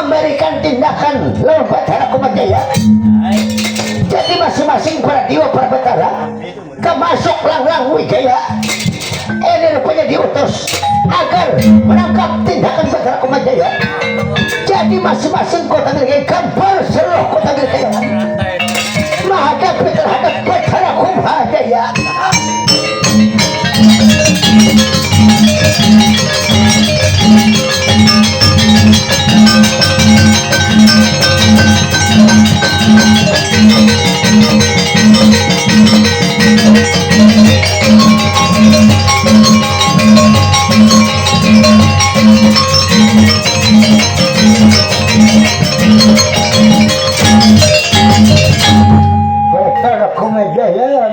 memberikan tindakan lawan Batara Kumajaya. Jadi masing-masing para dewa para Batara kemasuk Langlang Wijaya ini rupanya diutus agar menangkap tindakan Batara Kumajaya. Jadi masing-masing kota negeri kampar seluruh kota negeri menghadapi terhadap Batara Kumajaya.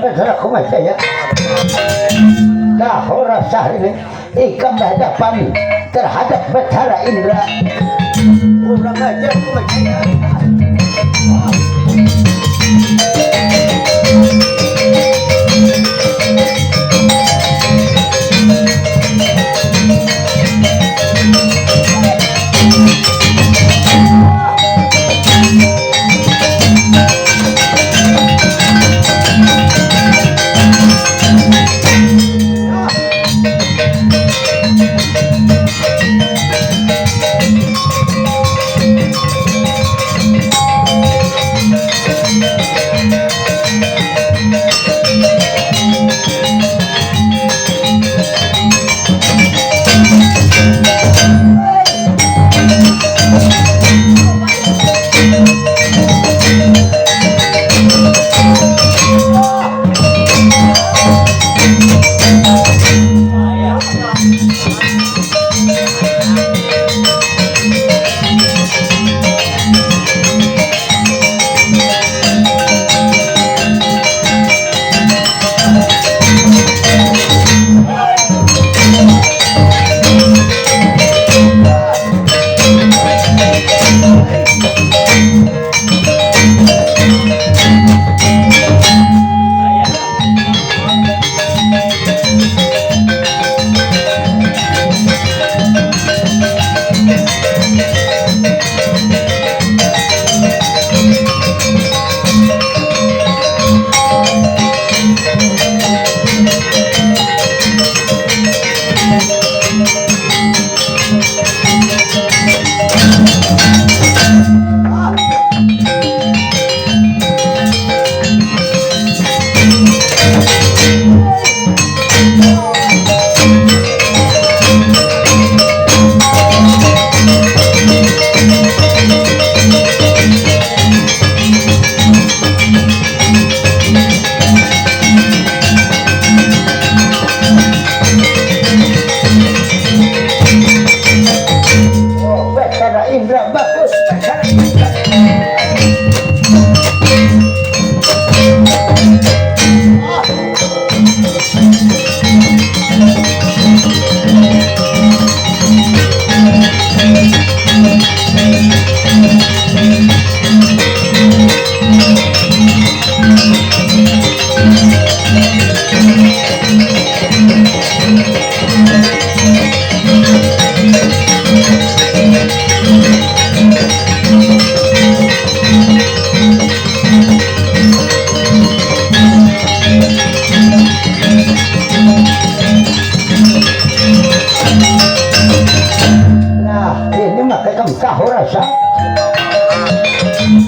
Batara Kumajaya Dahora Sahri ikam berhadapan terhadap Batara Indra. Kurang ajar Kumajaya.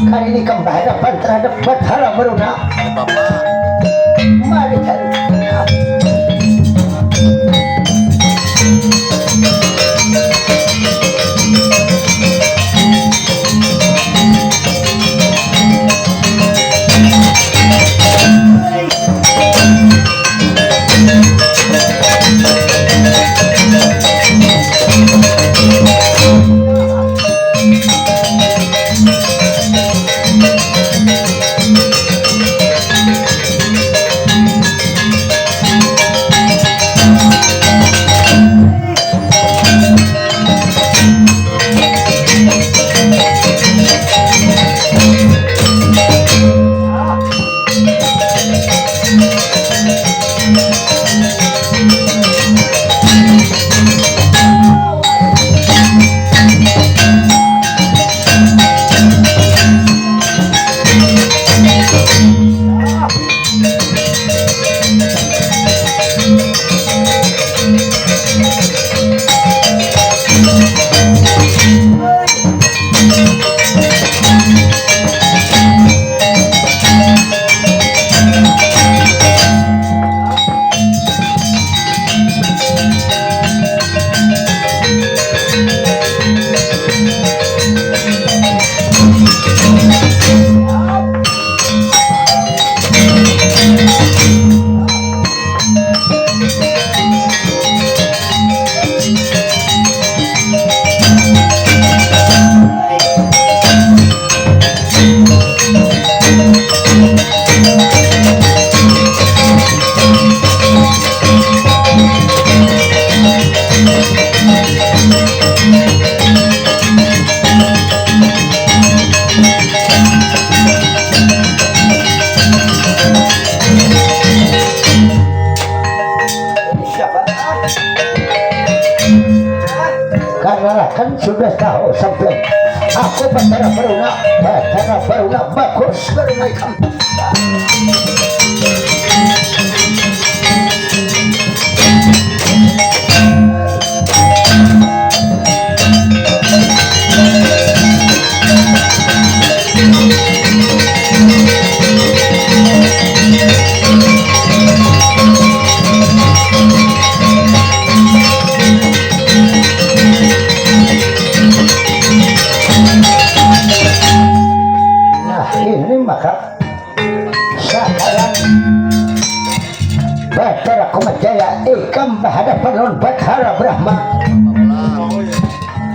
Kali ini kamu berhadapan terhadap Batara Baruna. Mari cari. karena kan sudah tahu sampai aku Batara Baruna bagus bermain. Maka sekarang Batara Kumajaya ikam berhadapan dengan Batara Brahma.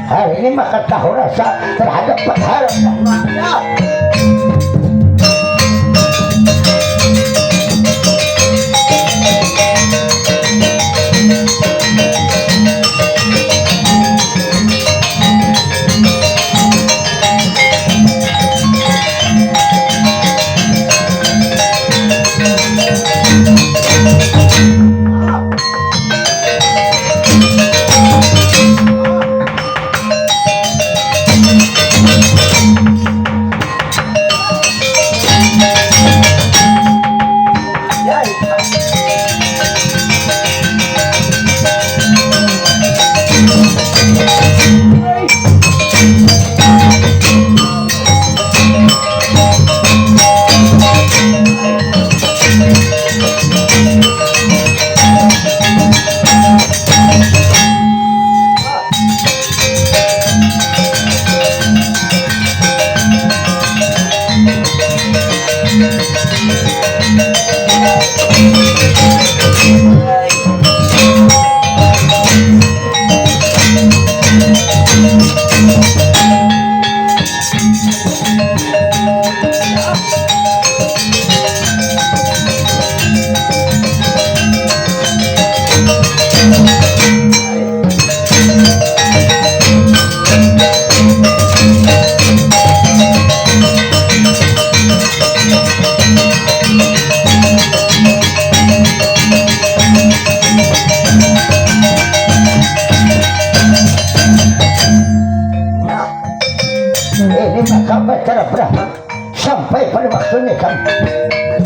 Hari ini maka tahu rasa terhadap Batara Brahma. Batara Brahma sampai pada waktunya kan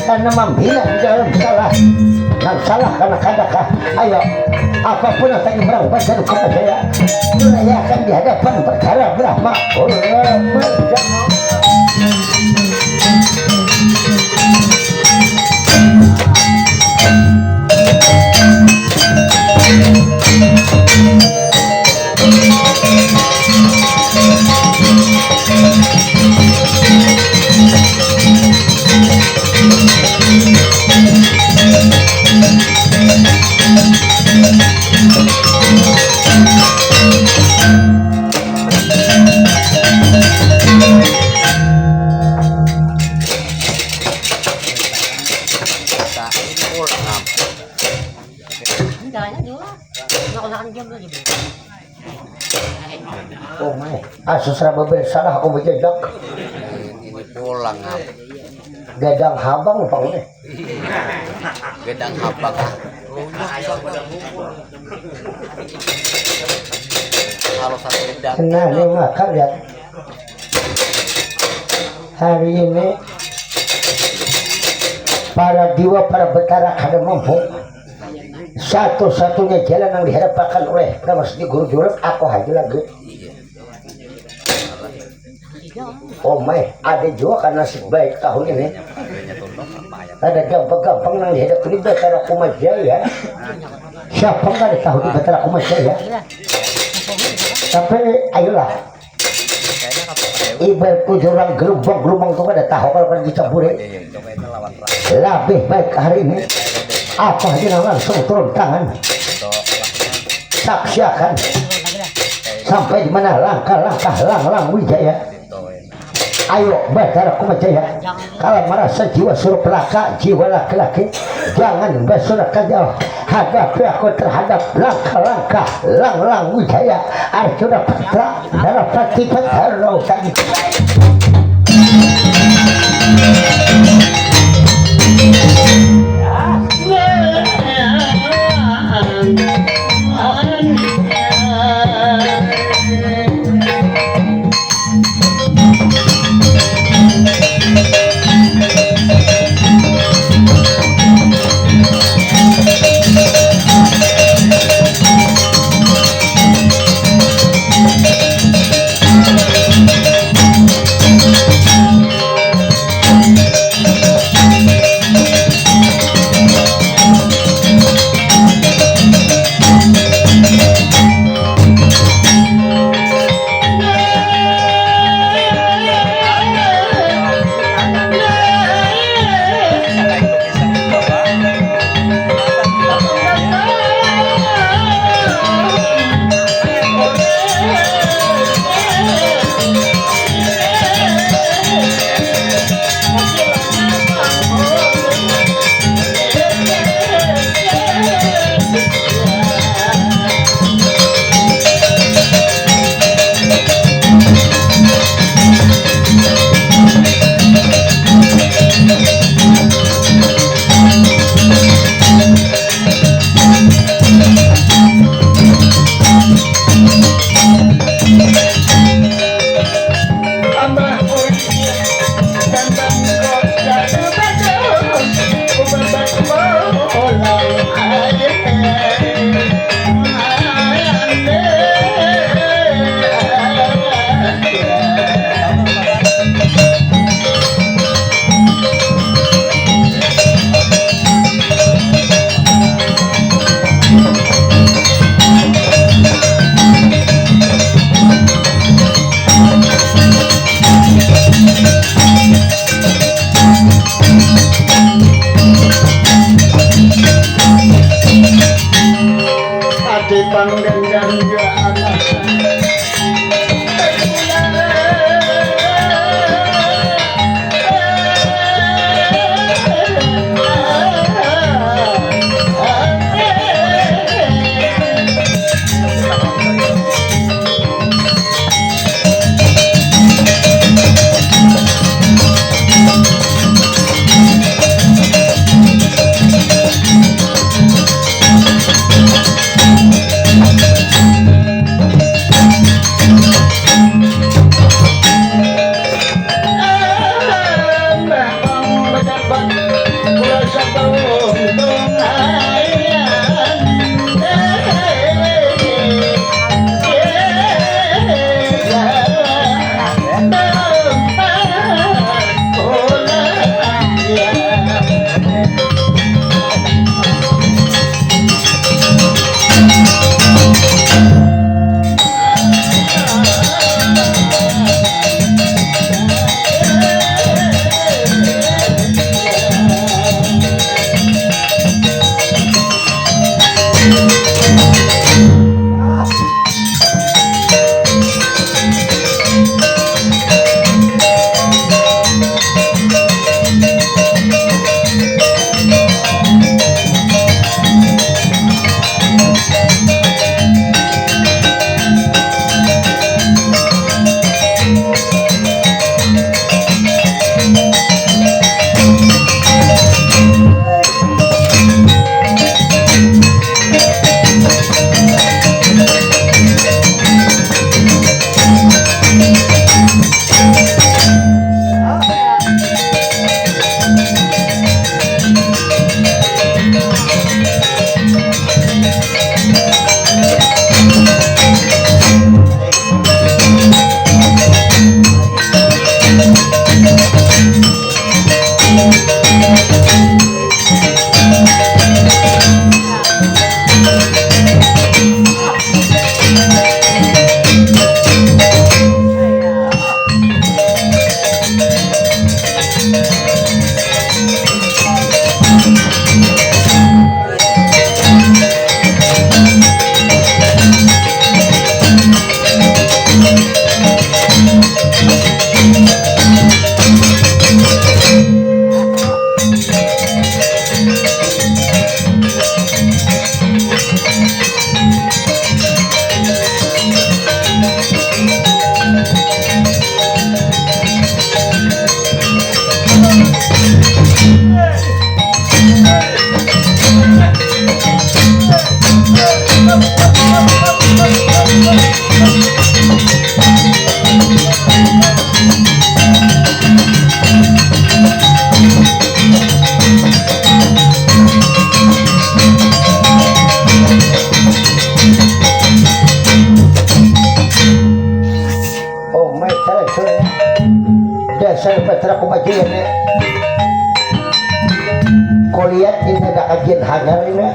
karena membina di dalam salah dan salah karena kadakah ayo apapun yang tadi berang Batara Kumajaya dirayakan di hadapan Batara Brahma. Oh my, susah salah aku berjejak. Ini pulang Gadang habang Pak Ude. Gadang habang Kalau satu gedang. Nah, ini maka lihat hari ini para diwa para Batara kada mampu. Satu-satunya jalan yang dihadapkan oleh Pramas di Guru Jurang aku haji lagi. Oh my, ada juga kan nasib baik tahun ini. Ada gampang-gampang yang dihadapi di Batara Kumajaya. Siapa nggak ada tahu di Batara Kumajaya? Tapi ayolah. Ibaratku jurang gelombang itu ada tahu kalau kan dicampuri. Lebih baik hari ini. Apa aja langsung turun tangan. Saksiakan sampai di mana langkah-langkah lang Wijaya. Ayo Batara Kumajaya, kalau merasa jiwa suruh pelaka, jiwa laki-laki, jangan bersorak jauh. Hadapi aku terhadap langkah-langkah lang Wijaya. Arjuna Putra dalam pati Batara tadi. dasar patra kumajian ya. Kau lihat ini ada kajian hangar ini.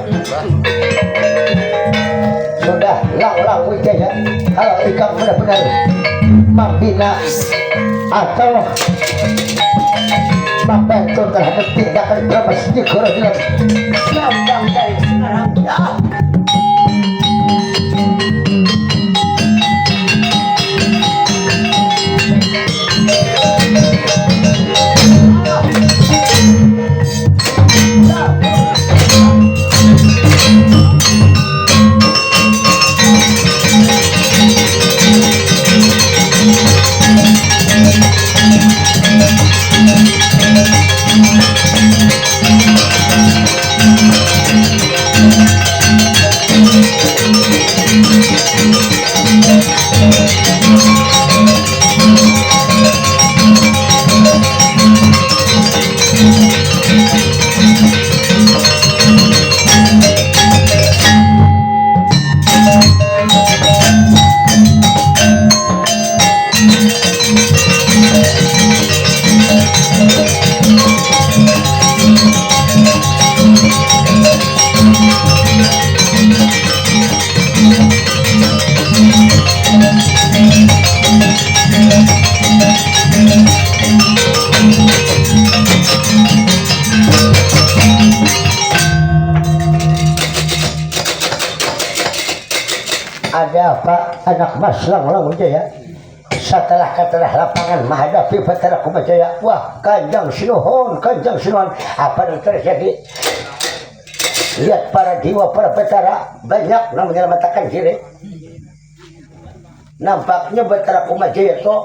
Sudah lang wijaya. Kalau ikan benar-benar membina atau membantu terhadap tindakan bermasjid korban sambang dari sekarang ya. anak Mas Langlang Jaya setelah lapangan menghadapi Batara Kumajaya. Wah, Kanjang Sinuhun apa yang terjadi? Lihat para dewa para Batara banyak yang menyelamatkan diri. Nampaknya Batara Kumajaya itu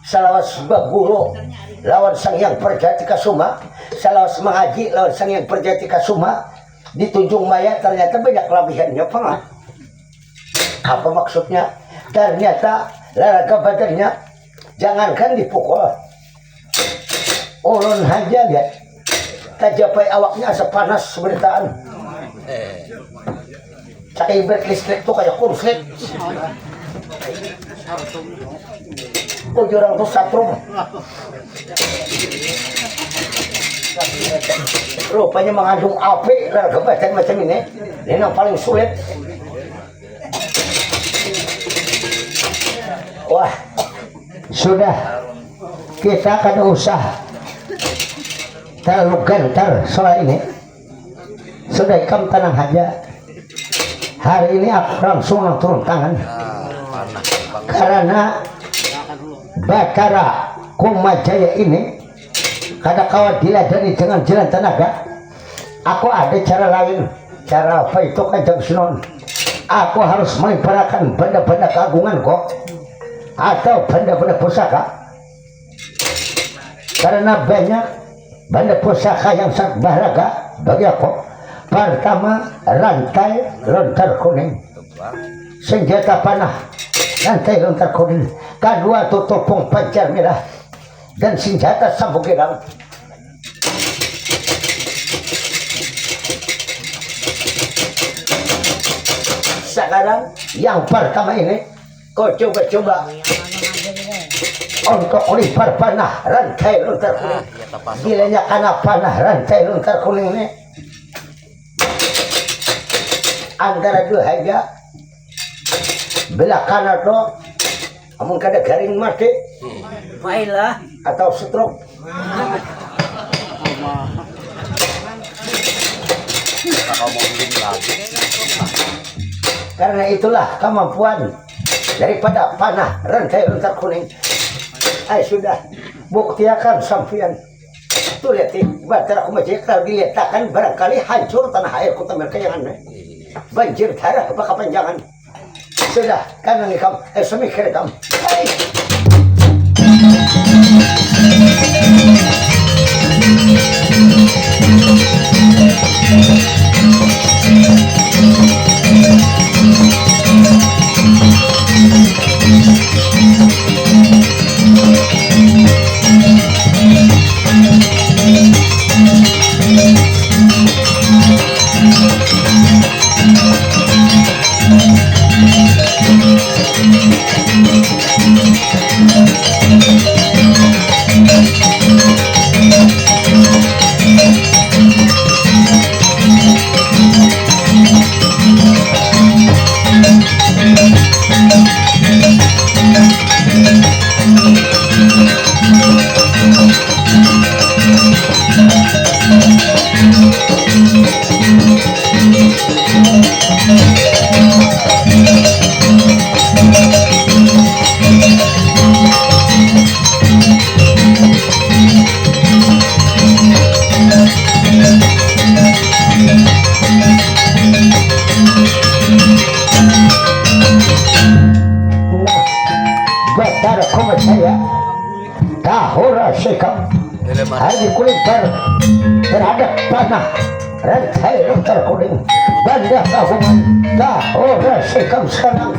salawas baguro lawan Sang Hyang Perjati Kasuma, salawas mengaji lawan Sang Hyang Perjati Kasuma. Di Tunjung Maya ternyata banyak kelebihannya, Pak. Apa maksudnya? Ternyata laraga badannya jangankan dipukul, ulun aja lihat tajapai awaknya asa panas seberitaan. Cakai berlistrik tuh kayak konflik. Orang tuh satrum. Rupanya mengandung api laraga badan macam ini yang paling sulit. Wah, sudah kita akan usah terlalu gentar soal ini. Sudah kamu tenang aja. Hari ini aku langsung turun tangan karena Batara Kumajaya ini kada kawat diladani dengan jalan tenaga. Aku ada cara lain. Cara apa itu Kanjeng Sunan? Aku harus melimpahkan benda-benda keagungan kok, atau benda-benda pusaka, karena banyak benda pusaka yang sangat berharga bagi aku. Pertama, rantai lontar kuning, senjata panah rantai lontar kuning. Kedua, tutupung pancar merah dan senjata sambung girang. Sekarang yang pertama ini kau coba untuk lempar panah rantai lontar kuning. Bilanya karena panah rantai lontar kuning ini antara dua aja. Belah kanan tuh amun kada garing mati Baiklah. atau stroke. Karena itulah kemampuan daripada panah rantai lontar kuning. Sudah buktikan sampian. Tuh lihat Batara Kumajaya kalau diletakkan barangkali hancur tanah air kota mereka yang aneh. Banjir darah apa kepanjangan. Sudah kanan ikam semikir ikam. Batara Kumajaya Tahura Sekam hari kulipar terhadap panah rantai lontar kuning banda kagungan Tahura Sekam sekarang.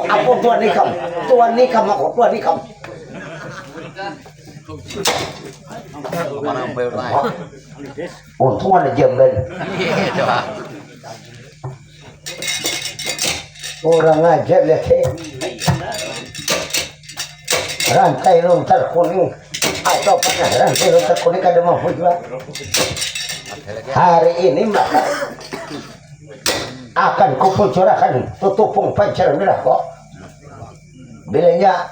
Aku tuan nikam aku tuan nikam. Mana ambil naik? Untung ada jamban. Iya, coba. Orang ajar lihat rantai lontar kuning atau panas rantai lontar kuning kada mampu juga. Hari ini maka akan kupucurahkan tutupung pancar merah kok. Bilangnya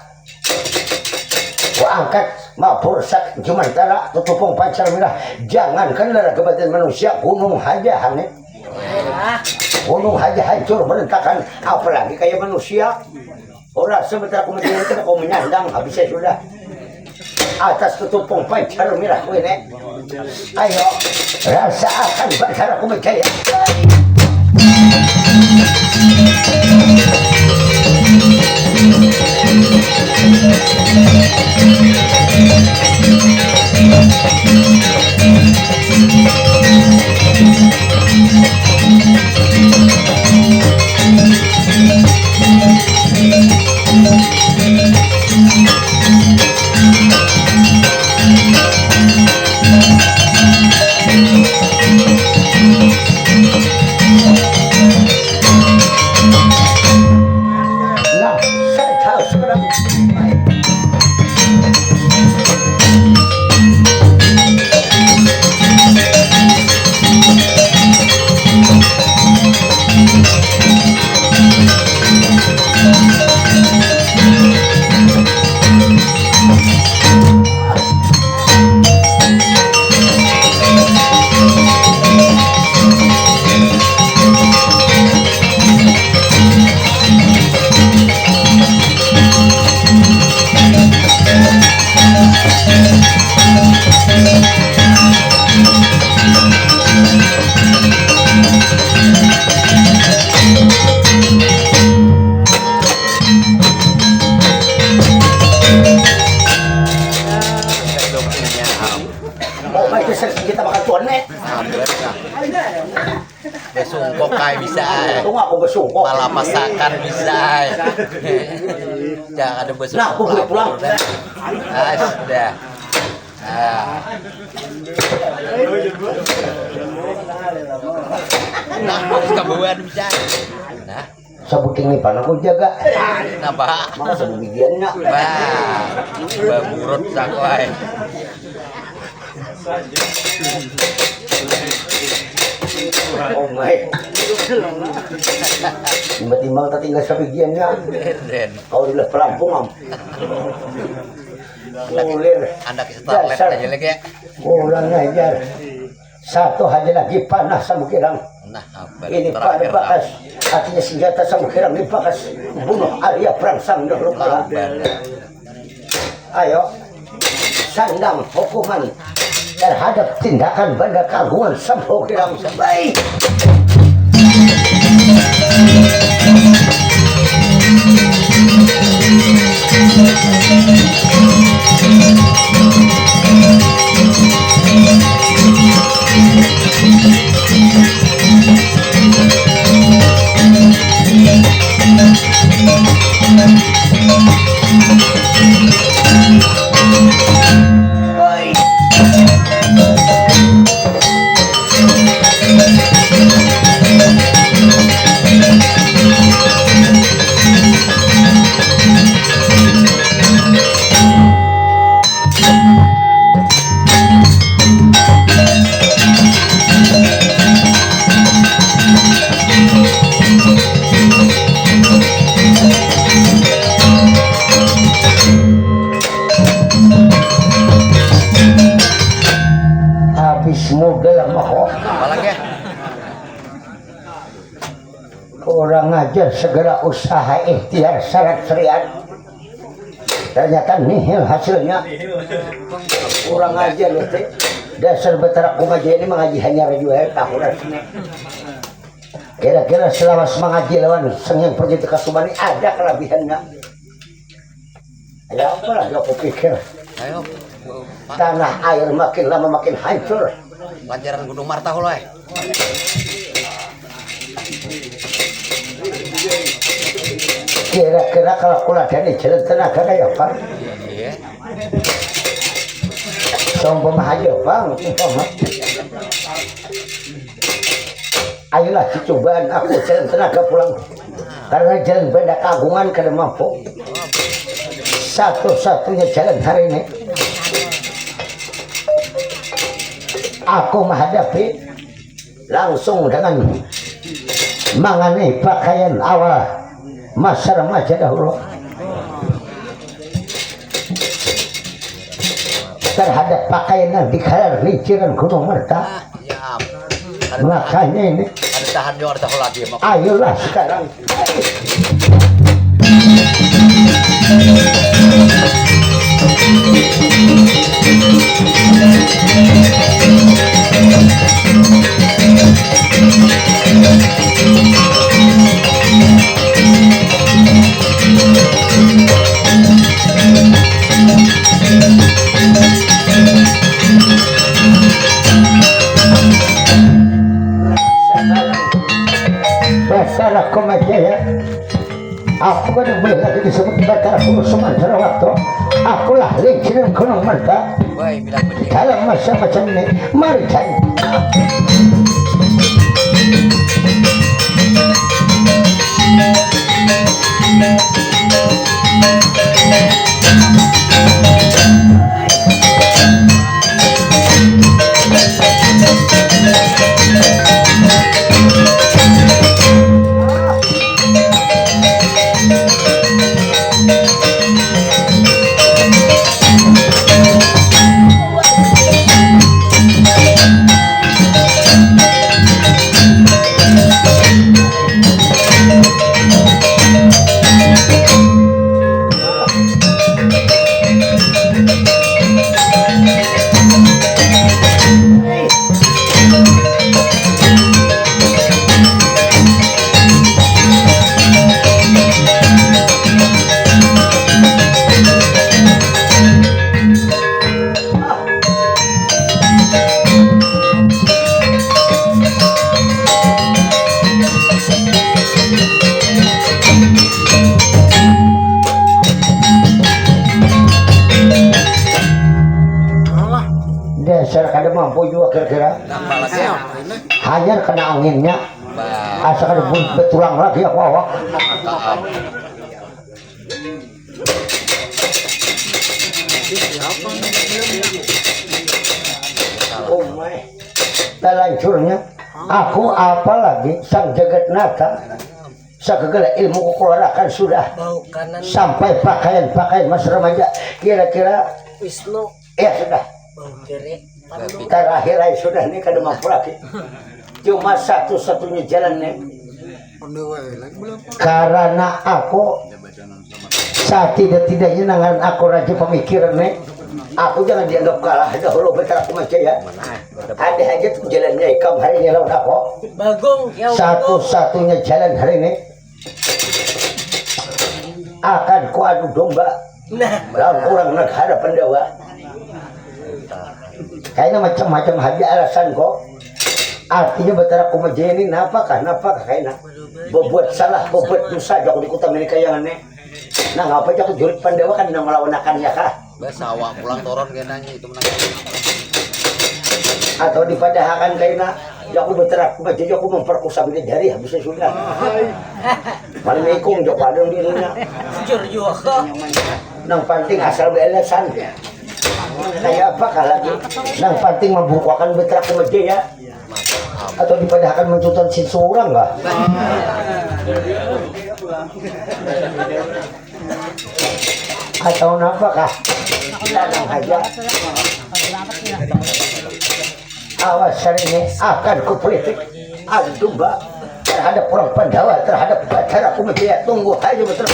angkat mapur sak jumantara tutupung pancar merah. Jangankan lara kebatin manusia, gunung aja hangit. Gunung aja hancur berantakan, apalagi kayak manusia. Orang sebentar kemudian kita kau menyandang habisnya sudah atas tutupung pancar merah ini. Ayo rasakan pancar aku percaya. Nah, saya tahu sekarang. Kita makan tuan nih. Besungkok kayak bisa. Tunggu aku besungkok. Malah masakan bisa. Jangan ada besungkok. Nah, aku boleh pulang. Sudah. Nah, harus kebuan bisa. Nah, Sabuting nih pan aku jaga. kenapa? Maka sebegiannya. Wah, baburut sakwai. Oh my. Tiba-tiba kita tinggal sebagiannya. Keren. Kau udah pelampungan. Mulir. Anak starlet aja lagi ya. Kurang ajar. Satu aja lagi panah sama kirang. Nah, apa Ini pada bakas. Artinya senjata sama kirang dibakas. Bunuh Arya Prangsang dahulu kala. Ayo. Sandang hukuman terhadap tindakan benda kagungan sampo kirang. Baik. Habis modal mah Apa lagi? orang ajar segera usaha ikhtiar syarat syariat. Ternyata nihil hasilnya. Kurang ajar itu. Dasar betara kumaji ini mengaji hanya rajuai tahunan sini. Kira-kira selama mengaji lawan sengyang pergi ke Kasubani ada kelebihannya. Ya apa lagi aku pikir. Ayo, Tanah air makin lama makin hancur. pelajaran Gunung Martahul, kira-kira kalau kuladani jalan tenaga kayak apa? Iya. Sombong aja bang, umpama. Ayolah dicobaan aku jalan tenaga pulang. Karena jalan benda kagungan kada mampu. Satu-satunya jalan hari ini aku menghadapi langsung dengan mangani pakaian awal masa remaja dahulu terhadap pakaian yang dikalar liciran Gunung Merta. Ya. Makanya ini Ada tahan yo ada tahu lagi mak. ayolah sekarang Basara Komajaya. Aku kan boleh lagi disebut Batara Kuno sementara waktu akulah liciran Gunung Merta. Woi, bilang benih. Dalam masa macam ini mari cari. Dasar kada mampu juga kira-kira. Apalagi ya. Hanya kena anginnya. Bah. Asal kada betulang lagi aku awak. Kaam. Oh my. Talancurnya aku apalagi sang jagat nata segala ilmu keluarkan sudah Bau kanan sampai pakaian-pakaian mas remaja kira-kira Wisnu. ya sudah Bau kiri. terakhir aja sudah nih kada mampu lagi cuma satu-satunya jalan nih karena aku saat tidak-tidaknya nangan aku raja pemikiran nih aku jangan dianggap kalah dahulu betul aku macam ya ada aja tuh jalannya ikam hari ini lawan aku Bagong. Ya satu-satunya jalan hari ini akan ku adu domba Nah. lawan orang negara pendawa kayaknya macam-macam aja alasan kok artinya betul aku macam ini napakah kayaknya berbuat salah berbuat dosa aku di kota Amerika yang aneh nah ngapa aja aku jurit pendawa kan yang melawan akannya kah Sawah pulang toron kenanya itu menang. atau dipadahakan kayaknya ya aku berterak aja aku memperkosa bidadari habisnya sudah malah mekong jauh padang dirinya Jujur juga. nang penting asal beelesan kayak apakah lagi nang penting membukakan berterak aja ya atau dipadahakan mencutan sin seorang nggak atau apakah datang aja awas hari ini akan kupolitik adu domba terhadap orang Pandawa terhadap Batara Kumajaya tunggu aja betul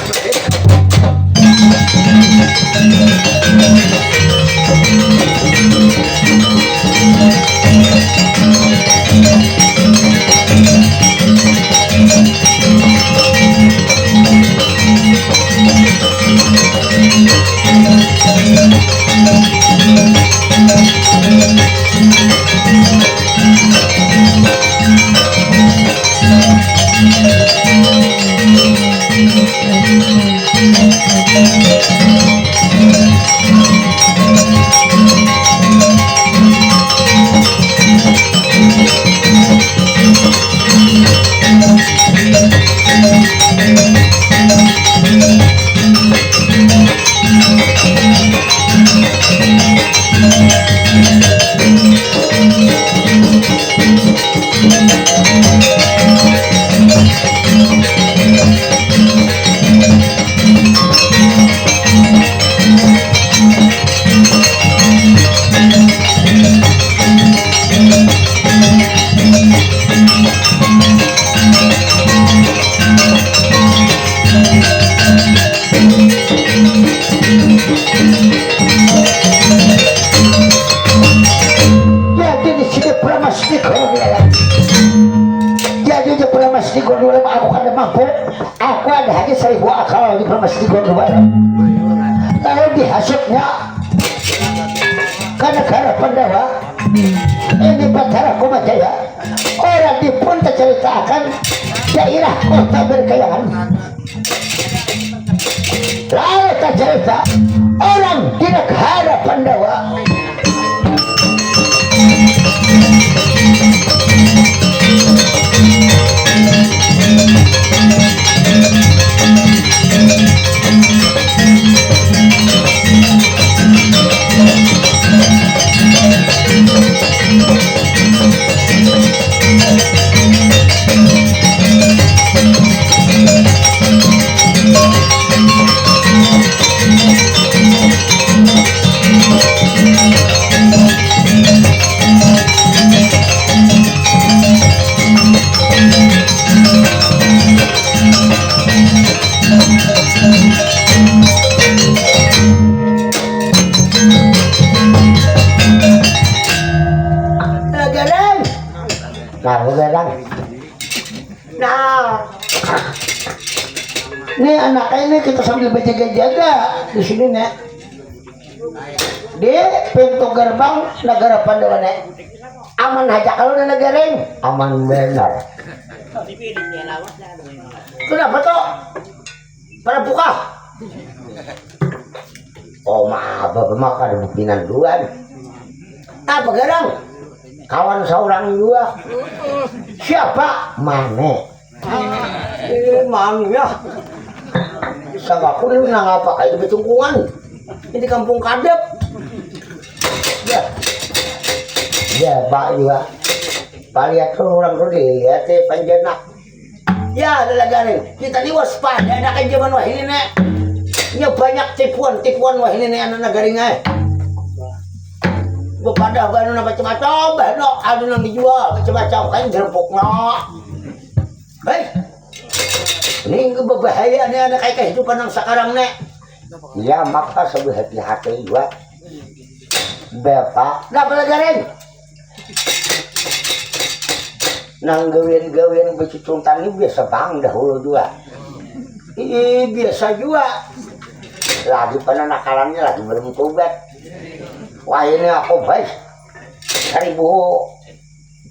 mampu aku ada hanya 1000 akal di permesti Gondobaru lalu dihasutnya ke negara Pandawa ini Batara Kumajaya orang dipun terceritakan daerah kota berkayaan lalu tercerita orang di negara Pandawa nah ini anaknya ini kita sambil berjaga-jaga di sini nek di pintu gerbang negara Pandawa nek aman aja kalau di negara ini aman benar kenapa tuh pada buka oh maaf bapak makan ada bukinan duluan apa garang kawan seorang juga siapa Mane Mane ya sama aku dulu nang apa kayak di Betungkungan ini kampung Kadep ya Pak juga Pak lihat tuh orang tuh lihat panjana ya ada lagarin kita ini waspada ada kan zaman wah ini nek nya banyak tipuan wah ini nek anak nagaringai bepada banu macam-macam bano ada yang dijual macam-macam kan jerpuk no hei ini berbahaya nih anak kayak kehidupan yang sekarang nek ya maka sebelum hati-hati juga bapak nggak pelagarin nang gawin becicuntan ini biasa bang dahulu juga biasa juga lagi penanakalannya lagi belum tobat wah ini aku baik 1000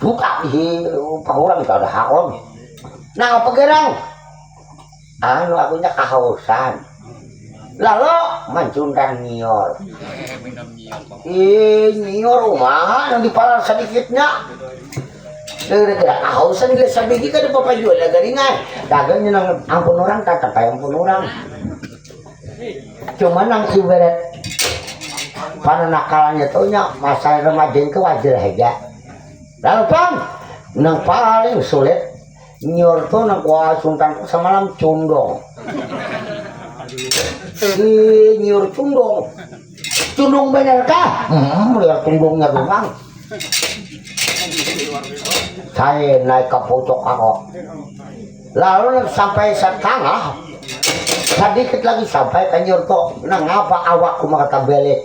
juta di pahuran itu ada hakon nah apa gerang anu akunya kehausan lalu mancundan nyior nyior rumah yang dipalar sedikitnya gara-gara kehausan dia sabigi kan ada bapak jual garingan dagangnya nang ampun orang kata kayak ampun orang cuma nang ibarat pada nakalannya tuh nya masa remaja itu wajar aja lalu bang nang paling sulit nyor tuh nang kuah sultan semalam condong si nyor condong bener kah lihat condongnya tuh bang saya naik ke pucuk aku lalu sampai setengah sedikit lagi sampai ke nyurto nang apa awakku maka tabelik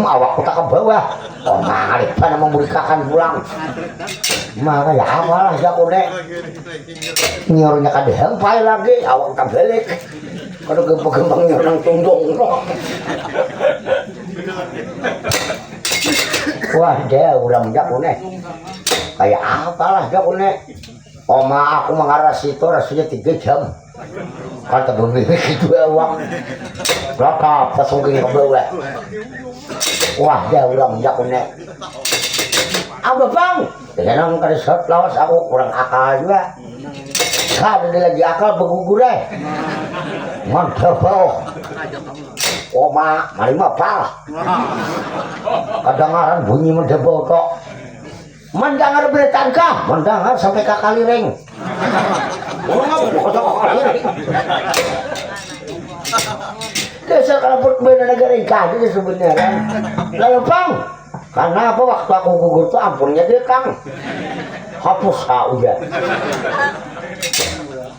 awakku tak ke bawah oh malik pada memberitakan pulang maka ya apalah ya aku nek nyurnya kadang pai lagi awak tabelik kalau gempang nyur nang tundung wah dia udah menjak nek kayak apalah ya aku nek oma aku mengaras itu rasanya 3 jam kata bumi itu awak berapa pasungkin ke bawah wah dia udah menjak nek apa bang jangan kali shot lawas aku kurang akal juga ada lagi akal bergugur mantap bau oma mari apa kadang-kadang bunyi mendebau tok mendengar berita kah? Mendengar sampai ke Kaliring. Dasar kalau berbeda negara ini sebenarnya. Lalu bang, karena apa waktu aku gugur tuh ampunnya dia kang hapus udah.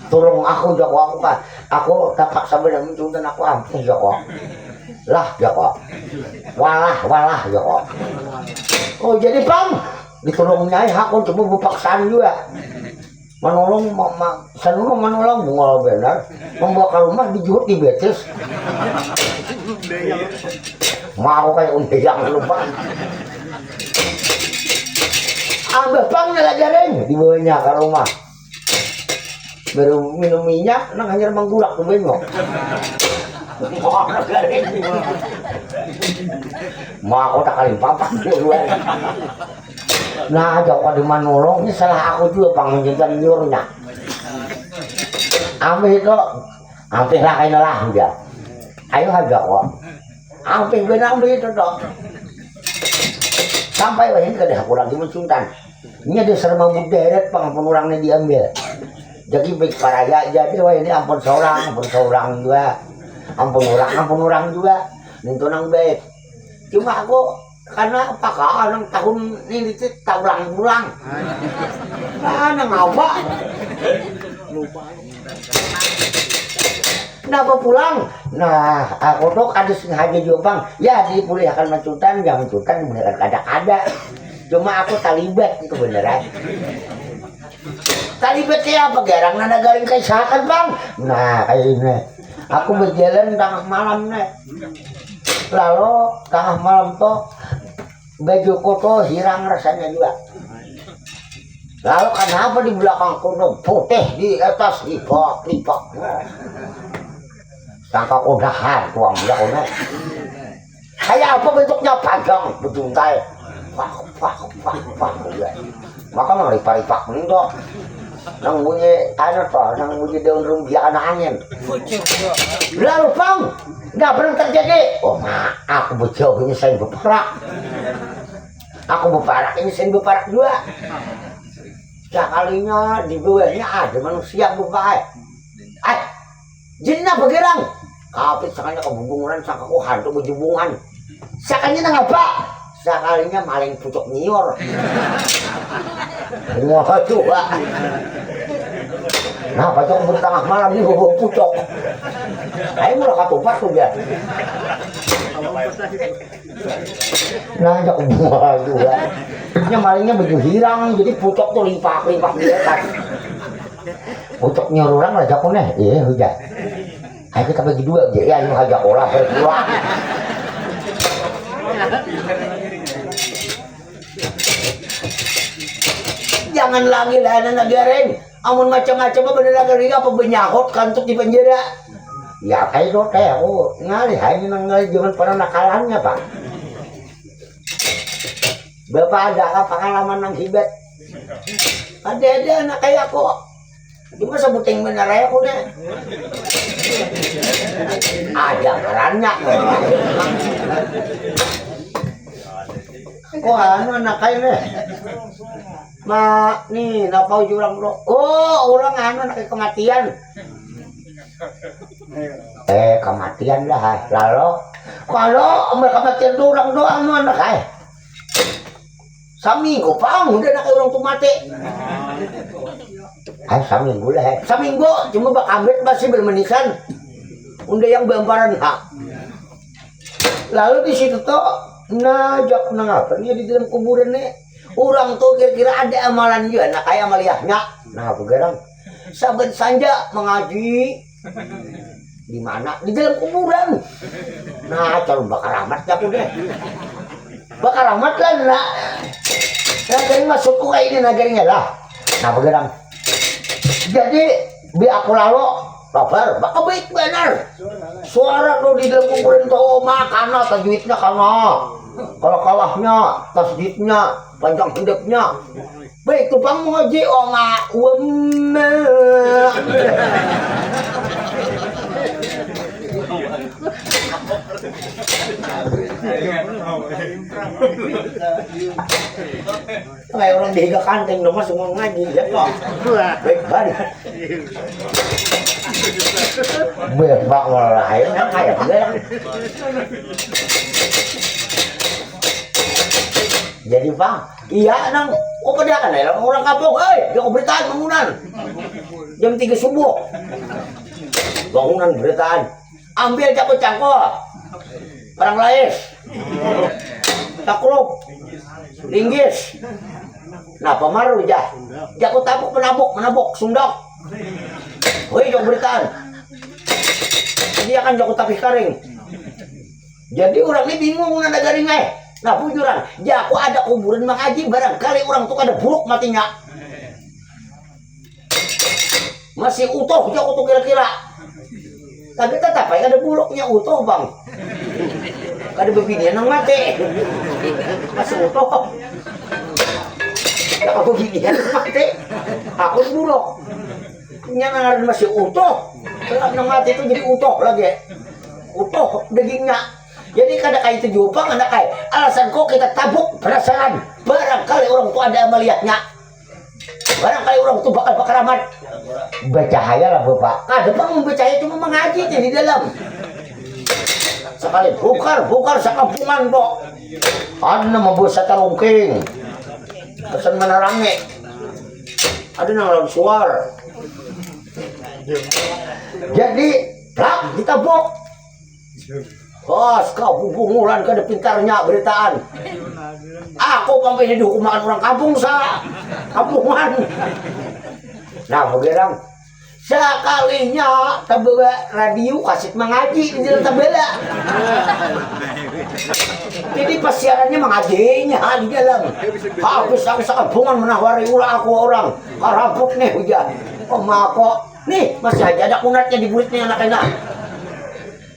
Tolong aku Joko aku kan, aku tak sampai dengan tuntutan aku ampun Joko. Lah Joko, walah Joko. Oh jadi bang. ditolong nyai aku cuma berpaksaan juga menolong seluruh menolong bunga benar membawa ke rumah dijuhut di betis mau kayak yang lupa ambil pang ngelajarin dibawanya ke rumah baru minum minyak nang hanya menggulak ke bengok mau aku tak kali papan duluan nah jauh di manolong ini salah aku juga pang menjaga nyurnya ambil itu hampir lah kain lah dia ayo aja kok hampir benar ambil itu dok sampai wah ini kada aku lagi mensuntan ini ada serba buderet pang penurangnya diambil jadi baik paraya jadi wah ini ampun seorang juga ampun orang juga nintunang baik cuma aku karena apakah orang tahun ini tak pulang mana ngapa kenapa pulang nah aku tuh ada sengaja Jepang ya dipulihkan mencutan yang mencutan beneran ada cuma aku talibat itu beneran talibat ya apa garang nana garing kaisakan bang nah kayak ini aku berjalan tengah malam nih lalu tengah malam tuh baju koto hirang rasanya juga lalu kenapa di belakang kono putih di atas lipak sangka kodahan tuang belakangnya kayak apa bentuknya panjang berjuntai maka melipat-lipat ini tuh nang bunyi nang bunyi daun rumbian angin lalu bang nggak pernah terjadi oh mak aku bejauh ini saya berperak ini saya berperak juga sekalinya di bawahnya ada manusia buka jinnya bergerang tapi sekalinya kebubungan sangka aku hantu berjubungan sekalinya nang apa sekalinya maling pucuk nyior wah coba nah pacok bertengah malam ini bawa pucuk ayo mulai katupas tuh dia nah jauh buah juga malingnya baju hirang jadi pucuk tuh lipak di atas pucuk nyior orang lah jakunnya iya hujan ayo kita bagi dua jadi ayo hajak olah berpulang jangan lagi lah ada nagarin amun macam-macam bener negara apa benyahot kantuk di penjara ya kayak itu kayak aku ngali hanya ngali zaman pada nakalannya pak bapak ada pengalaman yang hebat ada anak kayak aku cuma sebuting bener ya aku deh ada kerannya oh anu anak kayak nih mak nih napau jurang bro oh orang anu anak kematian kematian lah lalu kalau kematian orang doang anu anak kayak saminggu pang udah anak orang tuh mati saminggu lah saminggu cuma bak ambet masih bermenisan udah yang bamparan hak lalu di situ tuh najak nang apa nih di dalam kuburan nih orang tuh kira-kira ada amalan juga nah kayak amaliyahnya nah begarang sahabat sanja mengaji di mana di dalam kuburan nah calon bakar rahmat ya aku deh bakar rahmat lah nak nagaring masukku kayak ini nagaringnya lah nah begarang jadi bi aku lalu kabar bakal baik benar suara tuh di dalam kuburan tuh makana tajwidnya kana kalau kalahnya tasdidnya panjang hidupnya baik tuh bang ngaji onga wemme kayak orang dihiga kanteng dong semua ngaji ya kok baik banget bebak mulai kan kayak gak jadi bang iya nang kok pada kan ya orang kapok dia beritaan bangunan jam 3 subuh bangunan beritaan ambil cangkok orang lain takluk linggis Nah pemaru jah. Jaku tabuk menabuk sundok. Woi jok beritaan. Dia kan jaku tapih karing. Jadi orang ini bingung nanda garing Nah pujuran, jaku ada kuburan Mang Haji barangkali orang tuh ada buruk matinya. Masih utuh jaku tuh kira-kira. Tapi tetap ada buruknya utuh bang. Ada beginian yang mati. Masih utuh. Ya aku beginian yang mati. Aku buruk. Yang masih utuh. Kalau yang mati itu jadi utuh lagi. Utuh dagingnya. Jadi kada kayak itu jupang anak kayak alasan kok kita tabuk perasaan barangkali orang tuh ada melihatnya barangkali orang tuh bakal keramat bercahaya lah bapak ada bang bercahaya cuma mengaji di dalam sekali bukar sekampungan kok ada nama bosat tarungking pesan menerangi ada nama suar jadi plak ditabuk bos, kau bungulan ke pintarnya beritaan. Aku sampai di hukuman orang kampung kampungan. Nah, begerang. Sekalinya tabela radio kasih mengaji di dalam tabela. Jadi pasiarannya mengajinya di dalam. Habis kampungan menawari ulah aku orang. Karampuk nih hujan. Oh mako. Nih masih aja ada kunatnya di bulitnya anak-anak.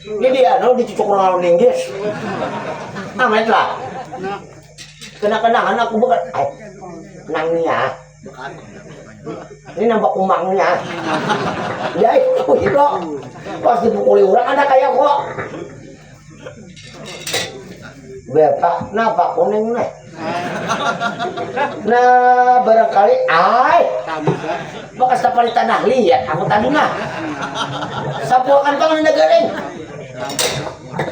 Ini dia, dicucuk orang lawan Inggris. Amat lah. Kena-kenangan aku bukan. Kenangnya. Ini nampak umangnya. Ya itu itu. Pas dipukuli orang ada kayak kok. Bapak, napa kuning nih? Nah barangkali bekas tapal tanah liat aku tadi nah. Sapuakan tangan negaring.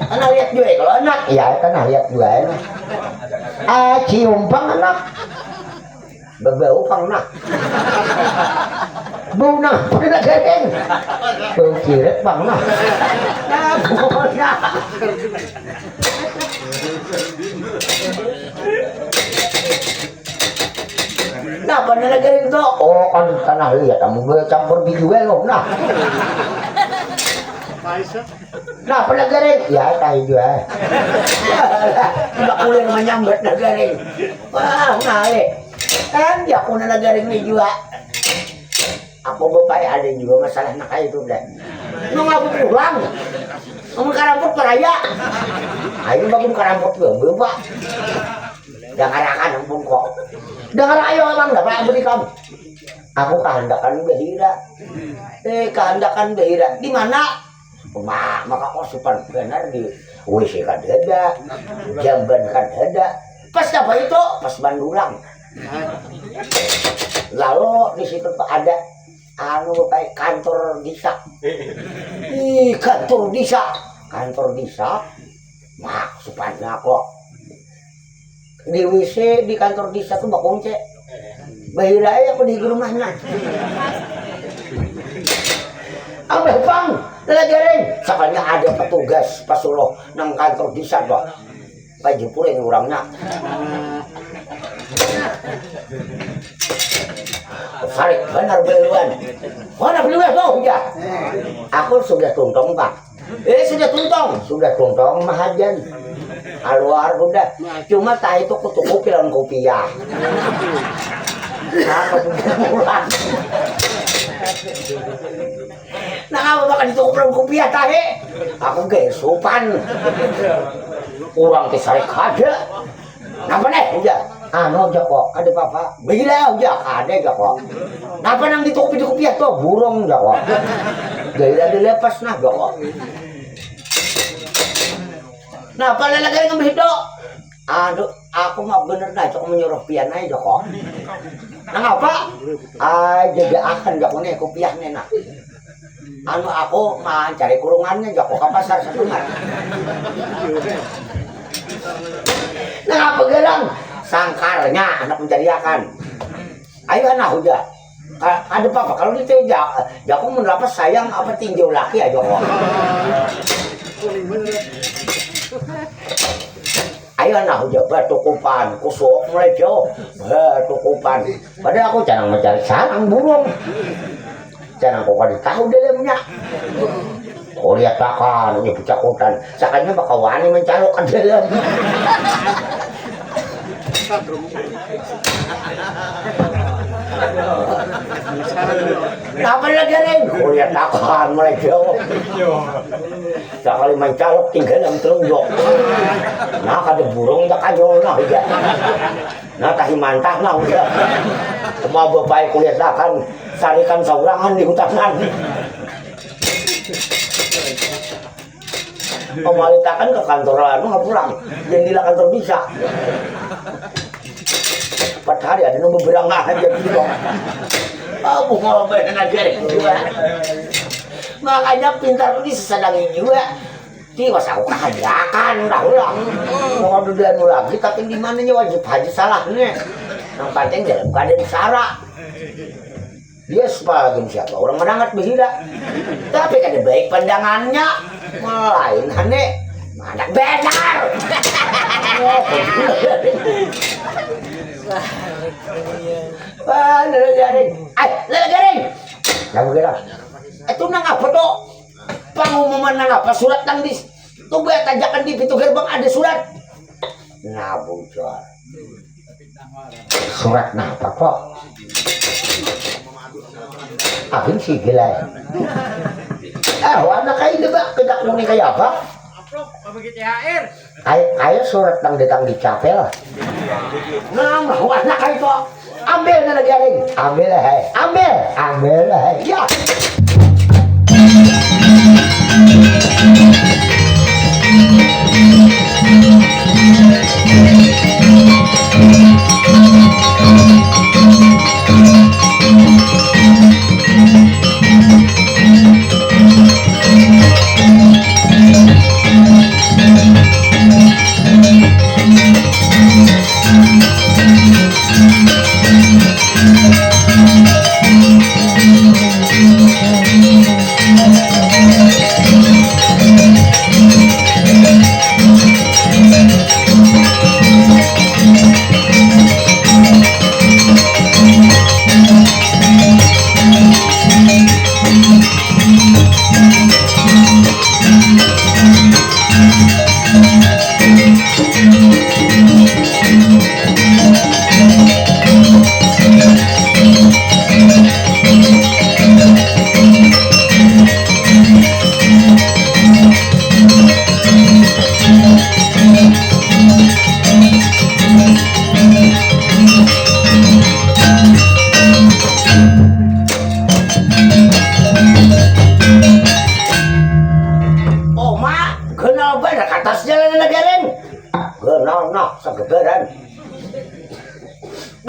Tanah liat juga kalau anak ya tanah liat juga enak. Cium pang anak. Bebau pang nak. Bau nah pada negaring. Bau kiret pang nah. Nah pokoknya. Nah, pada negara itu, oh kan tanah liat, kamu bercampur biji welong, nah. Nah, pada negara ya tahu juga. Tidak boleh menyambat negara. Wah, nale. Kan ya aku negara ini juga. Aku bapak ada juga masalah nak itu deh. Mau ngaku pulang, mau karamput peraya. Ayo bangun karamput gue, bapak. Dengarkan ampun kok. Dengar ayo abang dapat beri kamu. Aku kehendakan Behira. Kehendakan Behira di mana? Maka kok super benar di WC kan ada, Jamban kan ada. Pas apa itu? Pas Bandulang. Lalu di situ ada kayak kantor desa. Kantor desa. Mak supaya kok di WC di kantor desa tuh bakong cek Bahira aku di rumahnya apa bang lagaring sekalinya ada petugas pasuruh nang kantor desa kok baju puring orangnya sarik benar beluan mana beluan tuh ya aku sudah tuntong bang sudah tuntong mahajan Alwar udah cuma tak itu kutu pilan kopiah nah kemudian nah apa makan itu pilan kopiah tahe aku gak sopan orang kesarik ada apa nih udah aja kok ada papa bila udah ada gak kok apa nang di kopiah tuh burung gak kok gak dilepas nah gak kok. Nah, pala lagay ng mahito. Ako mah bener na, cok menyuruh pian aja kok. Nang apa? Jaga akan gak ko kopiah na. Ako cari kurungannya gak kok pasar sa tungan. Nang apa galang? Sangkarnya anak mencariakan. Ayo anak udah. Ada apa kalau gitu ya, aku mendapat sayang apa tinjau laki aja kok. Ayo ayo nah udah batukupan kusuk mulai jauh batukupan padahal aku jarang mencari sarang burung jarang kok ada tahu dalamnya oh lihat takkan ini pecakutan sakanya bakal wani mencalok ke dalam apa lagi nih oh lihat takkan mulai jauh sekali mencalok tinggal dalam telunjuk nah ada burung tak kanyol nah udah nah tahi mantah nah udah semua bapak kuliah akan sarikan saurangan di hutan pemalitakan ke kantor lalu nggak pulang yang di kantor bisa 4 hari ada nomor berangah aja gitu aku mau main aja juga makanya pintar ini sesadangin juga di masa aku kehajakan dah ulang mau duduk lagi tapi di mananya wajib haji salahnya yang penting dalam keadaan syarat dia sebagai siapa orang menangat bersila tapi kan baik pandangannya melain hane mana benar lelagaring lelagaring itu nang apa tuh pengumuman nang apa surat nang di tuh gue tajakan di pintu gerbang ada surat nah bocor surat nah apa kok abin sih gila warna kayak itu bak kedak muni kayak apa kayak surat nang datang di capel nah warna kayak itu ambil lelagaring ambil ya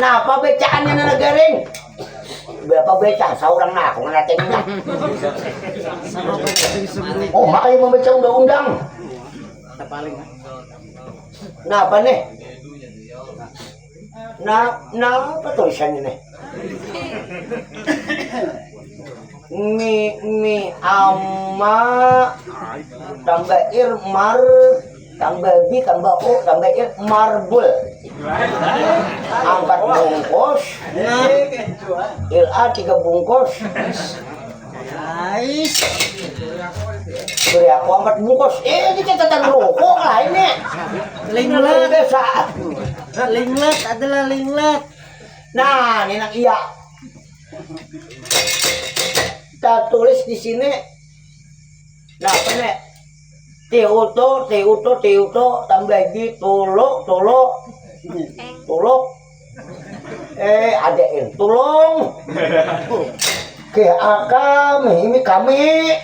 Napa becaannya na nagaring? Berapa beca? Seorang na ako nga natin na. Oh, makanya membaca undang-undang. Napa nih? Apa tulisannya nih? Mi ama tambah irmar tambah bi tambah o tambah ir marbul 4 bungkus il a 3 bungkus guys beri aku 4 bungkus ini catatan rokok lah ini linglet biasa linglet adalah linglet nah ini nak iya kita tulis di sini nah apa nih Teuto tambah lagi tolok ada yang tolong ke kami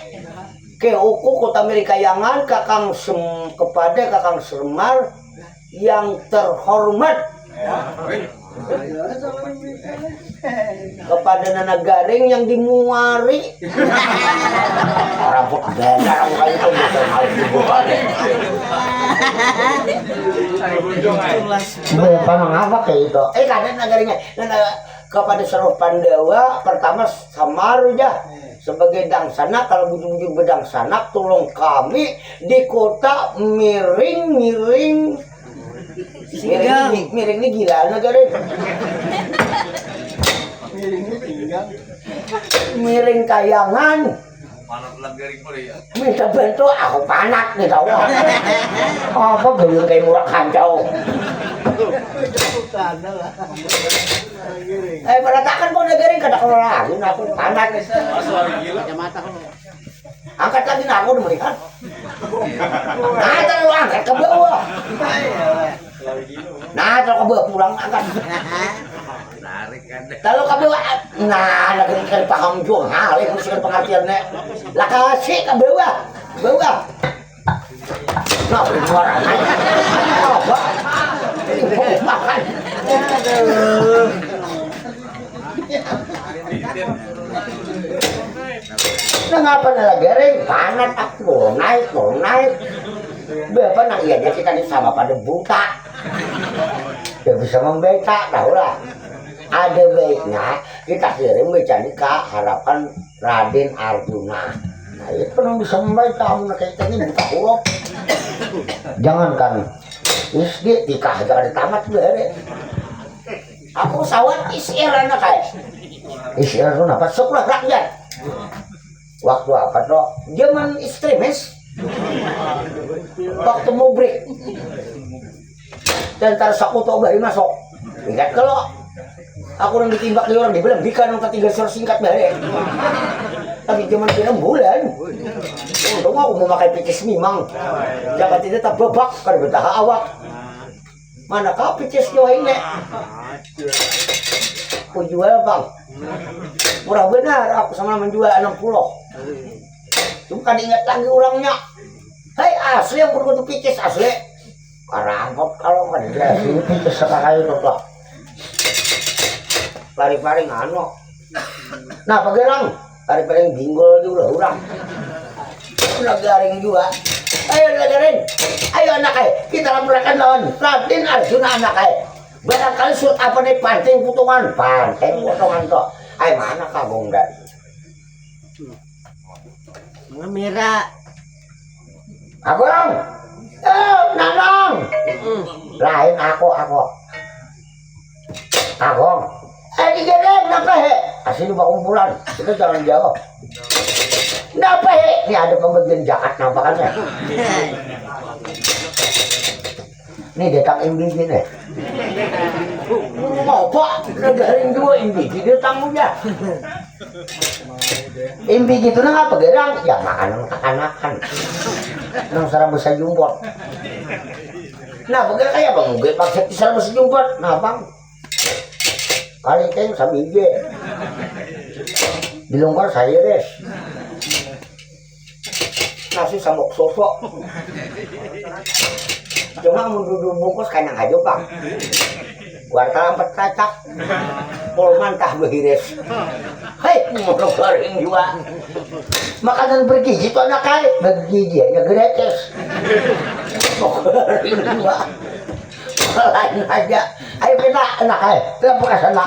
ke uku kota Merikayangan kepada Kakang Semar yang terhormat kepada Nana Garing yang dimuari rambut benar orang itu bukan harus dibuka memang apa kayak itu kadang Nana Garingnya kepada seluruh Pandawa pertama Samar ya sebagai dangsana kalau bujung-bujung bedang sanak tolong kami di kota miring Miring ini gila negara. Miring kayangan. Minta bantu aku panak nih tau. Apa gayung kayak murah kancau. Pada takkan kau negeri kada keluar lagi, aku panak. Angkat lagi aku udah melihat. Nah, terlalu angkat ke bawah. Nah, kalau ke bawah pulang angkat. Kalau ke bawah, nah, negeri kan paham juga hal yang mesti pengertiannya. Lah kasih ke bawah, bawah. Nah, suara apa? Makan. Nah, ngapa lagi ring? Panas aku naik. Berapa nang iya kita ini sama pada buta. Dia bisa membeca, tahu lah. Ada baiknya kita kirim becani ke harapan Raden Arjuna. Nah, itu pun bisa membaca, kayak ini buta huruf. Jangankan SD nikah aja ada tamat bare. Aku sawat isir anak kayak. Isir itu apa? Sekolah rakyat. Waktu apa tuh? Zaman ekstremis. Waktu mau break. Dan ntar sakuto bari masuk. Ingat kalau aku yang ditimbak di orang dibilang bikan yang ketiga surat singkat bare. Tapi zaman pinang bulan. Untung aku mau makan picis mimang. Jangan tidak tak bebak kalau betah awak. Mana kau picis nyawa ini? Aku jual bang. Murah benar aku sama menjual 60. Cuma kan ingat lagi orangnya. Hei asli yang berkutu picis asli. Rampok kalau nggak dijelasin picis sekali itu tuh. Lari-lari ngano. Nah pagelang. Lari-lari binggol juga orang. Udah garing juga. Ayo lagarin. Ayo anak kita laporkan lawan Raden Arjuna anak barangkali surat apa nih panting putungan tuh. Ayo mana kabung dan Merah. Abang. Nanang. Lain aku. Abang. Digedeng kenapa asli lupa kumpulan. Itu jangan jauh. Kenapa ini ada pembagian zakat nampakannya. Ini datang MBG nih. Mau pak, negarin dua MBG dia tangguhnya. MBG itu nang apa gerang? Ya makanan kekanakan. Nang sarang besar jumpot. Nah, begitu kayak bang, gue paksa sarang besar jumpot. Nah bang, kali kayak sama IG. Di longkar saya des. Nasi sambok sosok. Cuma menduduh bungkus kayaknya aja bang. Warta 4 kacak. Pol mantah behiris. Hei, mau goreng juga. Makanan bergizi itu anak kaya. Bergizi aja gratis. Mau goreng juga. Lain aja. Ayo kita anak kaya. Kita buka sana.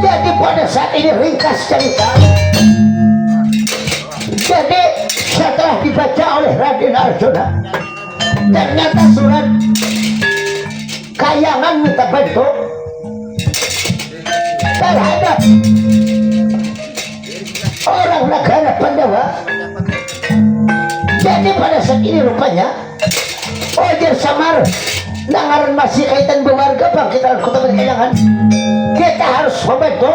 Jadi pada saat ini ringkas cerita. Jadi setelah dibaca oleh Raden Arjuna, ternyata surat kayangan minta bantu terhadap orang negara Pandawa. Jadi pada saat ini rupanya Ojer Samar nangaran masih kaitan berwarga bang kita kota berkayangan. Kita harus membantu.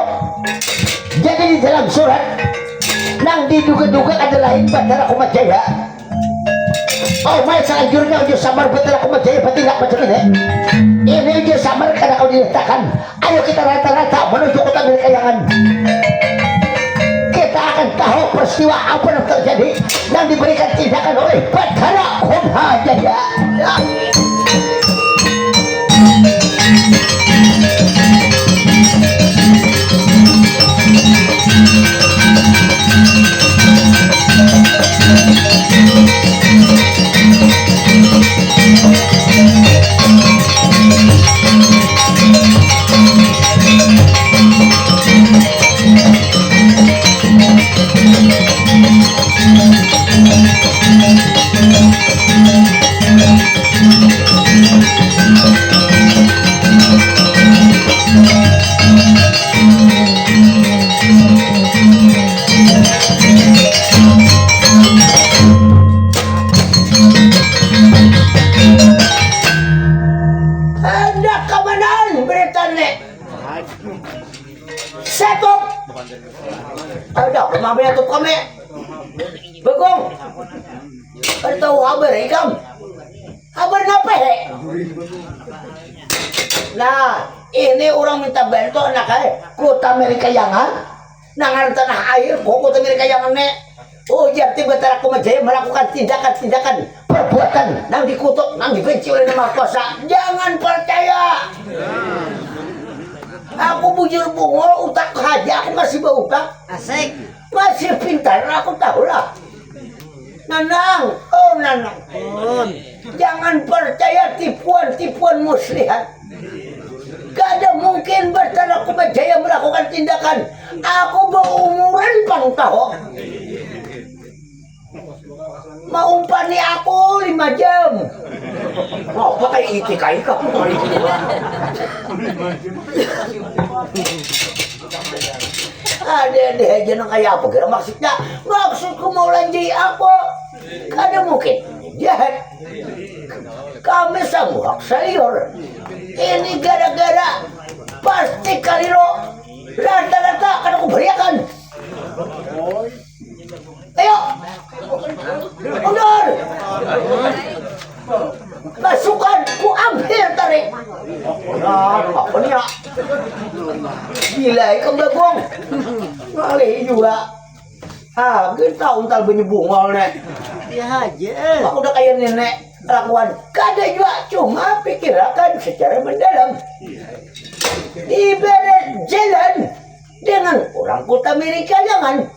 Jadi di dalam surat nang diduga-duga ada lain Batara Kumajaya Oh, may selanjutnya ujo samar betul aku menjadi pati nggak macam ini. Ini ujo samar karena kau diletakkan. Ayo kita rata-rata menuju kota Milkayangan. Kita akan tahu peristiwa apa yang terjadi dan diberikan tindakan oleh Bathara Kondha Jaya. Ada pemabaya tuh kami Begong ada tahu kabar ikam kabar napa he nah ini orang minta bantu anak kota Milkayangan nangan tanah air kota Milkayangan oh jadi Bathara Kondha Jaya melakukan tindakan-tindakan perbuatan yang dikutuk yang dibenci oleh Nama Kuasa jangan percaya. Aku bujur bungol, utak aja, aku masih bau utak. Asik. Masih pintar, aku tahu lah. Nanang, oh Nanang. Jangan percaya tipuan-tipuan muslihat. Gak ada mungkin Bathara Kondha Jaya melakukan tindakan. Aku berumuran pang tahu. Mau umpani aku 5 jam. Mau pakai itikai kamu. Ada aja nang kayak apa kira maksudnya? Maksudku mau lanjai apa? Ada mungkin jahat. Kami sanggup sayur. Ini gara-gara pasti kaliro rata-rata kan aku beriakan. Ayo, mundur. Masukan ku ambil tarik. Nah, apa nih ya? Gila, ikan bagong. Ngalih juga. Ah, kita untal benyebungol nek. Ya aja. Aku udah kayak nenek lakuan. Kada juga cuma pikirkan secara mendalam. Ibarat jalan dengan orang kota Milkayangan.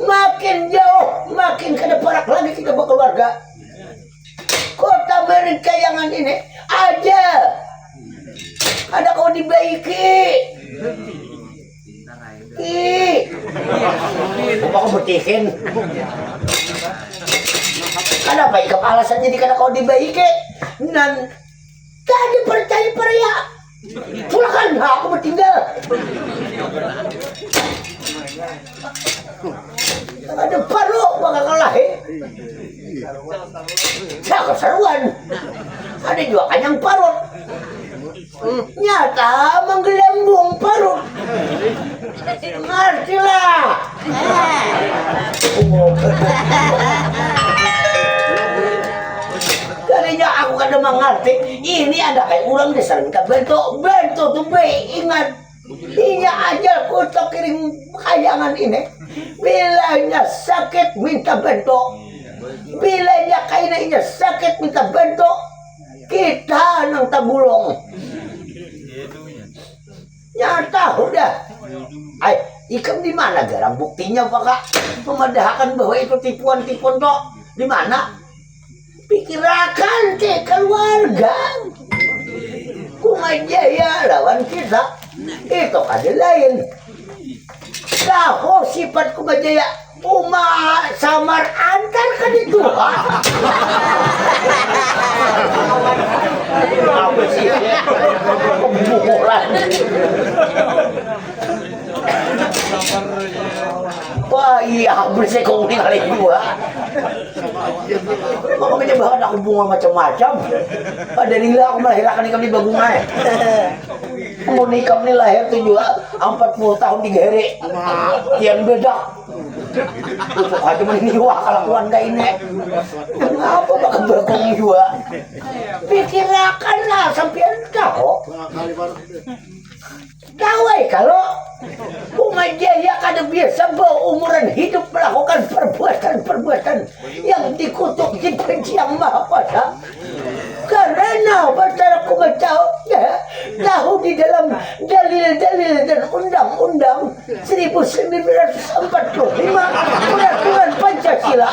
Makin jauh, makin kada parak lagi kita berkeluarga. Kota Milkayangan ini aja ada kau dibaiki. Apa kau betikin? Kenapa ikap alasan jadi kada kau dibaiki? Nan tadi percaya pria. Pulakan aku bertinggal. Ada paru bakal kalah saya keseruan ada juga kanyang parut nyata menggelembung parut ngerti lah tadinya aku kada mengerti ini ada kayak orang desa minta bentuk tuh ingat ini aja kota kirim kayangan ini bilanya sakit minta bentuk bilanya kainnya sakit minta bentuk kita nang tabulong nyata udah ikam di mana garang buktinya Pak memadahakan bahwa itu tipuan-tipuan tok di mana pikirakan ke keluarga Kumajaya lawan kita itu ada lain kau sifat Kumajaya Uma samar antar kan itu apa sih pembukulan wah iya bersih kau ini kali dua maka menyebahan aku bunga macam-macam ada nilai aku melahirkan ikam di bagungan mau nikam nih lahir tuh juga 40 tahun 3 hari tiang bedak Untuk aja meniwa kelakuan gak ini. Ngapa bakal bagong juga? Pikirakanlah sampai tahu. Kawai kalau Umajaya kada biasa berumuran hidup melakukan perbuatan-perbuatan yang dikutuk dibenci yang maha kuasa. Karena pasal aku tahu ya, tahu di dalam dalil-dalil dan undang-undang 1945 peraturan Pancasila.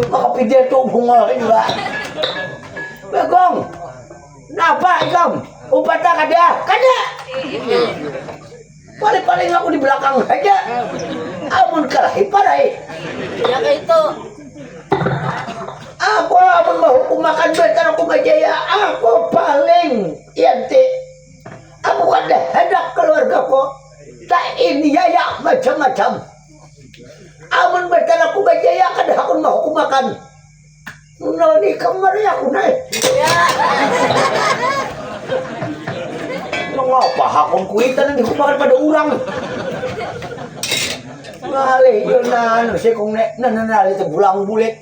Maka pidato bunga juga. Bagong, napa ikam? Upata kada? Kada. Paling-paling aku di belakang saja. Amun kalah parai. Ya kayak itu. Aku amun mau makan betar aku Majaya. Aku paling yanti. Aku kada hendak keluarga ko. Tak ini ya macam-macam. Amun betar aku Majaya kada aku mau makan. Noni kamar ya aku naik. Ngapa hakon kuitan yang dikumakan pada orang. Ngalih yun na ano siya kung nananali sa bulang bulik.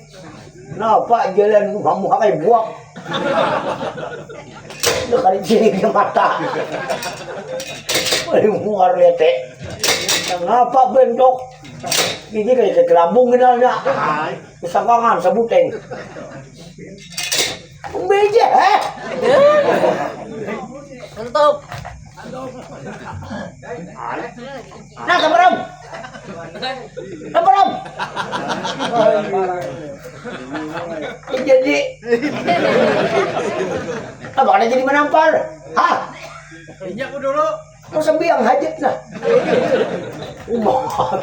Napa jalan kamu hakay buwak. Nakalichinig ng mata. Walang mukha rete. Napa bendok. Hindi kayo kaglambong na na. Kasakangan sa buteng. Umbeje eh. Untuk. Nah, kabaram. Kabaram. Jadi apa ada jadi menampar? Hah? Minyak ko dulu. Kau sembiang hajat lah.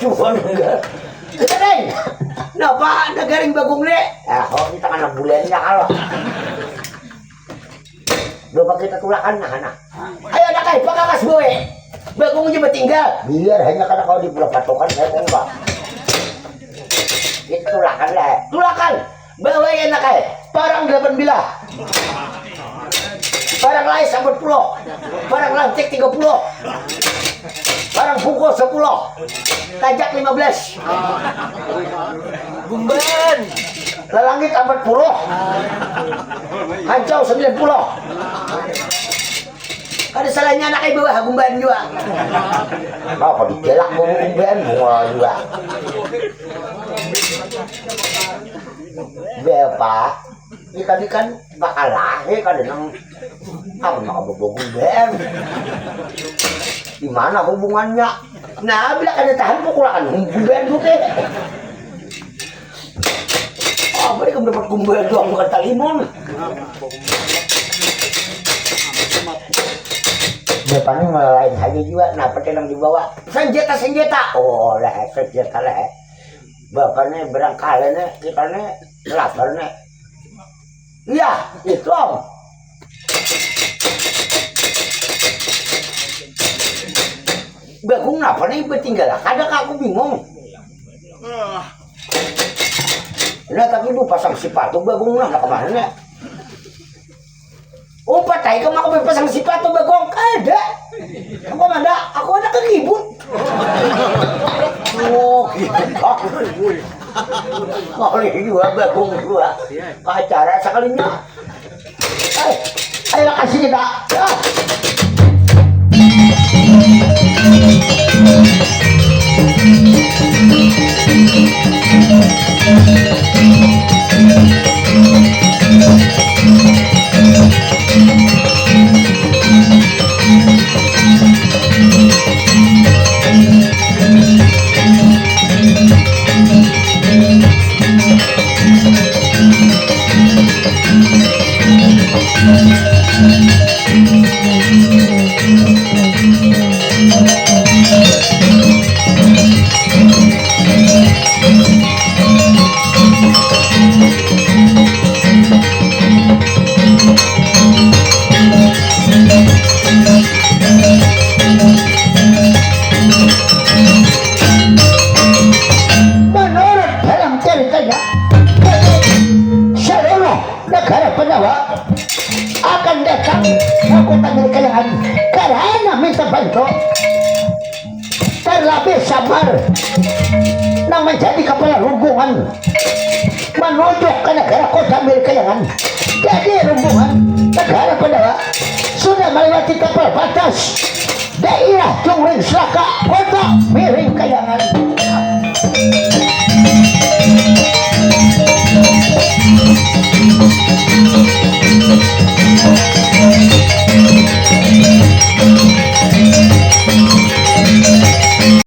Cuma enggak. Kesadeng. Napa nagaring bagong le? Oh, kita kan bulannya kalau. Bapak kita tulakan nah. Ayo nak kai pakakas boy. Bagong aja tinggal. Biar hanya karena kau di pulau patokan saya kok enggak. Kita tulakan lah. Tulakan. Bawa ya nak kai. Parang 8 bilah. Parang lain 40. Parang lantik 30. Parang pukul 10. Tajak 15. Gumban. Lalangit 40. Hancau 90. Ada salahnya anak ibu gumban juga. Apa dijelak gumban juga. Bapak, kita ini kan bakal lahir kan dengan apa makabobong gumban. Gimana hubungannya? Nah, bila kada tahan pukulan gumban juga. Oh, mereka mendapat gumban doang bukan talimon. Depannya lain aja juga, kenapa yang dibawa? Senjata. Oh, lah senjata lah. Bapaknya berangkalnya, kita nih laparnya. Iya, itu om. Bagong apa nih bertinggal? Kadang aku bingung. Nah tapi bu pasang sepatu bagong lah kemana nih? Oh patay ka ako pasang sepatu bagong ada. Ako ada, aku ada kekibut. Oh gitu. Kali juga bagong juga. Acara sekalinya. Ayo kasih kita. kita bantu terlebih samar nang menjadi kepala rombongan menuju ke negara kota Milkayangan. Jadi rombongan negara Pandawa sudah melewati kapal batas daerah Jungling Selaka kota Miri